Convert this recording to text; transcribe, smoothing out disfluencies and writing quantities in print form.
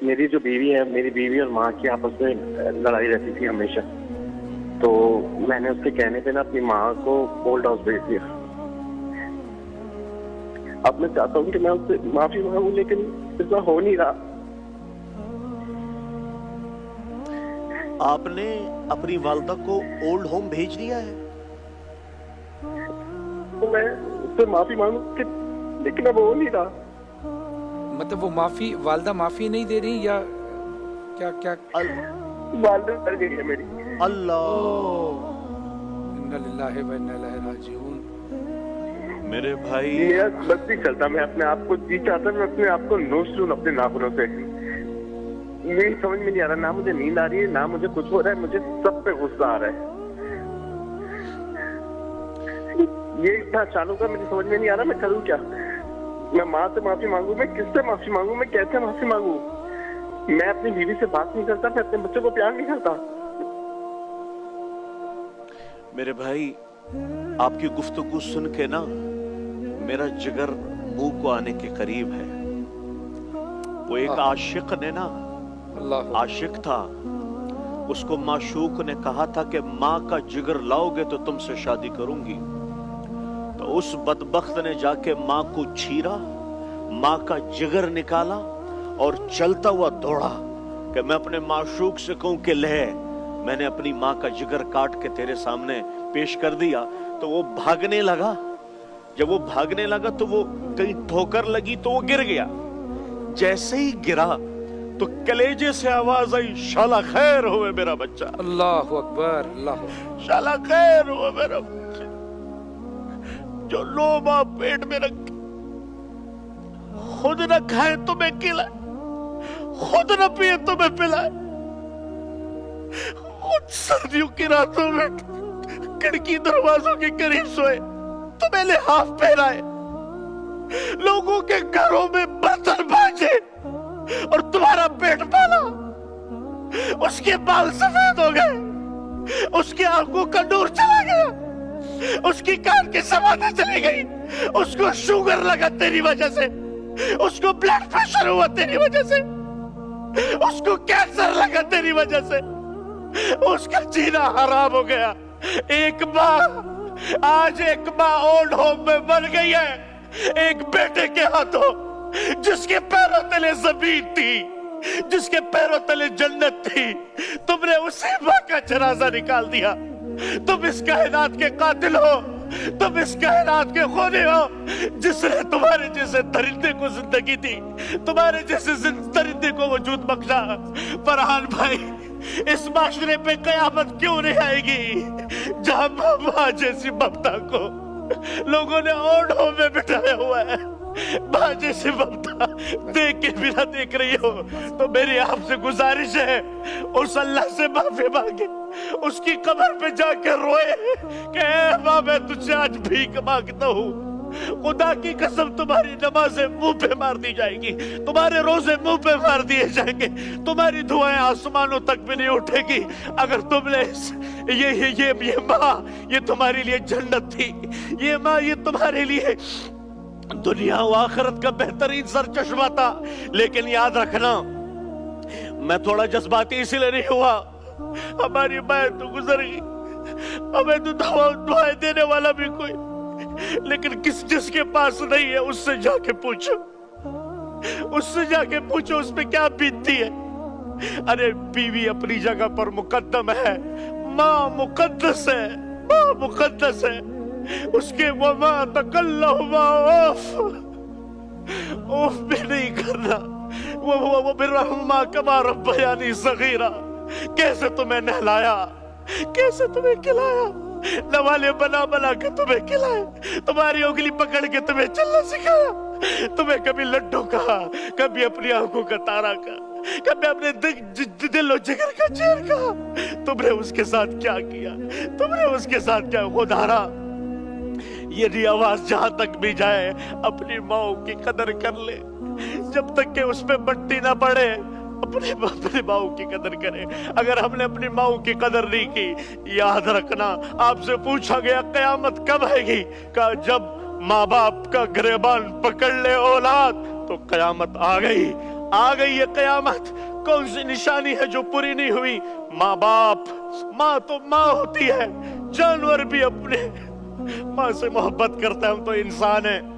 मेरी जो बीवी है, मेरी बीवी और माँ की आपस में लड़ाई रहती थी हमेशा। तो मैंने उसके कहने पे ना अपनी माँ को ओल्ड हाउस भेज दिया। अब मैं चाहता हूँ कि मैं उससे माफी मांगू, लेकिन ऐसा हो नहीं रहा। आपने अपनी वालदा को ओल्ड होम भेज दिया है? तो मैं उससे माफी मांगू लेकिन अब हो नहीं रहा। मतलब वो माफी, वालदा माफी नहीं दे रही या क्या? क्या वालदा डर गई है मेरी। अल्लाह, इन्ना लिल्लाहि व इन्ना इलैहि राजिऊन। मेरे भाई मेरा बस नहीं चलता, मैं अपने आप को जी चाहता, मैं अपने आप को नोच लूं अपने नाखूनों से। मेरी समझ में नहीं आ रहा, ना मुझे नींद आ रही है, ना मुझे कुछ हो रहा है, मुझे सब पे गुस्सा आ रहा है। ये इतना अचानक है, मुझे समझ में नहीं आ रहा मैं करूँ क्या। मैं माँ से माफी मांगू, मैं किससे माफी मांगू, मैं कैसे माफी मांगू। मैं अपनी बीवी से बात नहीं करता, मैं अपने बच्चों को प्यार नहीं करता। मेरे भाई, आपकी गुफ्तगू सुन के ना मेरा जिगर मुंह को आने के करीब है। वो एक आशिक ने ना, आशिक था, उसको माशूक ने कहा था कि माँ का जिगर लाओगे तो तुमसे शादी करूंगी। तो उस बदबख्त ने जाके माँ को छीरा, माँ का जिगर निकाला और चलता हुआ दौड़ा कि मैं अपने माशूक से कहूं कि ले, मैंने अपनी माँ का जिगर काट के तेरे सामने पेश कर दिया। तो वो भागने लगा। जब वो भागने लगा तो वो कहीं ठोकर लगी तो वो गिर गया। जैसे ही गिरा तो कलेजे से आवाज आई, शाला खैर होवे मेरा बच्चा। अल्लाहु अकबर, अल्लाह। शाला खैर होवे मेरा बच्चा, जो लोग आप पेट में रख खुद न खाए तुम्हें खिलाए, खुद न पिए तुम्हें पिलाए, खुद सर्दियों की रातों में खिड़की दरवाजों के करीब सोए, तुम्हें लिहाफ पहनाए, लोगों के घरों में बर्तन बाजे और तुम्हारा पेट पाला। उसके बाल सफेद हो गए, उसकी आंखों का नूर चला गया, उसकी कान की समाधि चली गई, उसको शुगर लगा तेरी वजह से, उसको ब्लड प्रेशर हुआ तेरी वजह से, उसको कैंसर लगा तेरी वजह से, उसका जीना हराम हो गया। एक माँ, आज एक माँ ओल्ड होम में मर गई है एक बेटे के हाथों, जिसके पैरों तले जमीन थी, जिसके पैरों तले जन्नत थी। तुमने उसी माँ का जनाजा निकाल दिया। तुम इस कायनात के कातिल हो, तुम इस कायनात के खूनी हो, जिसने तुम्हारे जैसे दरिंदे को जिंदगी दी, तुम्हारे जैसे दरिंदे को वजूद बख्शा। फरहान भाई, इस माशरे पे कयामत क्यों नहीं आएगी जहां माँ जैसी ममता को लोगों ने ओल्ड होम में बिठाया हुआ है। माँ जैसी ममता देख के भी ना देख रही हो तो मेरी आपसे गुजारिश है, उस अल्लाह से माफी मांगे, उसकी कब्र पे जाकर रोए कि ऐ माँ, मैं तुझसे आज भीख मांगता हूँ। खुदा की कसम, तुम्हारी नमाजें मुंह पे मार दी जाएगी, तुम्हारे रोजे मुंह पे मार दिए जाएंगे, तुम्हारी दुआएं आसमानों तक भी नहीं उठेगी अगर तुमने ये माँ, ये तुम्हारे लिए जन्नत थी, ये माँ, ये तुम्हारे लिए दुनिया व आखिरत का बेहतरीन सर चश्मा था। लेकिन याद रखना, मैं थोड़ा जज्बाती इसलिए नहीं हुआ, हमारी माँ तो गुजर गई, हमें तो दुआएं देने वाला भी कोई, लेकिन जिसके पास नहीं है उससे जाके पूछो, उससे जाके पूछो उस पे क्या बीतती है। अरे बीवी अपनी जगह पर मुकद्दम है, माँ मुकद्दस है, माँ मुकद्दस है। उसके वमा तकल्लहुमा ओफ भी नहीं करना, वो बिर्रहुमा कमा रब्बयानी सगीरा। कैसे तुम्हें नहलाया, कैसे तुम्हें खिलाया, नवाले बना बना के तुम्हें खिलाए, तुम्हारी उंगली पकड़ के तुम्हें चलना सिखाया, तुम्हें कभी लड्डू कहा, कभी अपनी आंखों का तारा कहा, कभी अपने दिल और जिगर का चैन कहा। तुमने उसके साथ क्या किया, तुमने उसके साथ क्या गुजारा। यदि आवाज जहां तक भी जाए, अपनी माँ की कदर कर ले, जब तक कि उस पे मट्टी ना पड़े, अपने माँ की कदर करें। अगर हमने अपनी माँ की कदर नहीं की, याद रखना, आपसे पूछा गया कयामत कब आएगी, का जब माँ बाप का गिरबान पकड़ ले औलाद तो कयामत आ गई। आ गई ये कयामत। कौन सी निशानी है जो पूरी नहीं हुई? माँ बाप, माँ तो माँ होती है, जानवर भी अपने माँ से मोहब्बत करता है, हम तो इंसान हैं।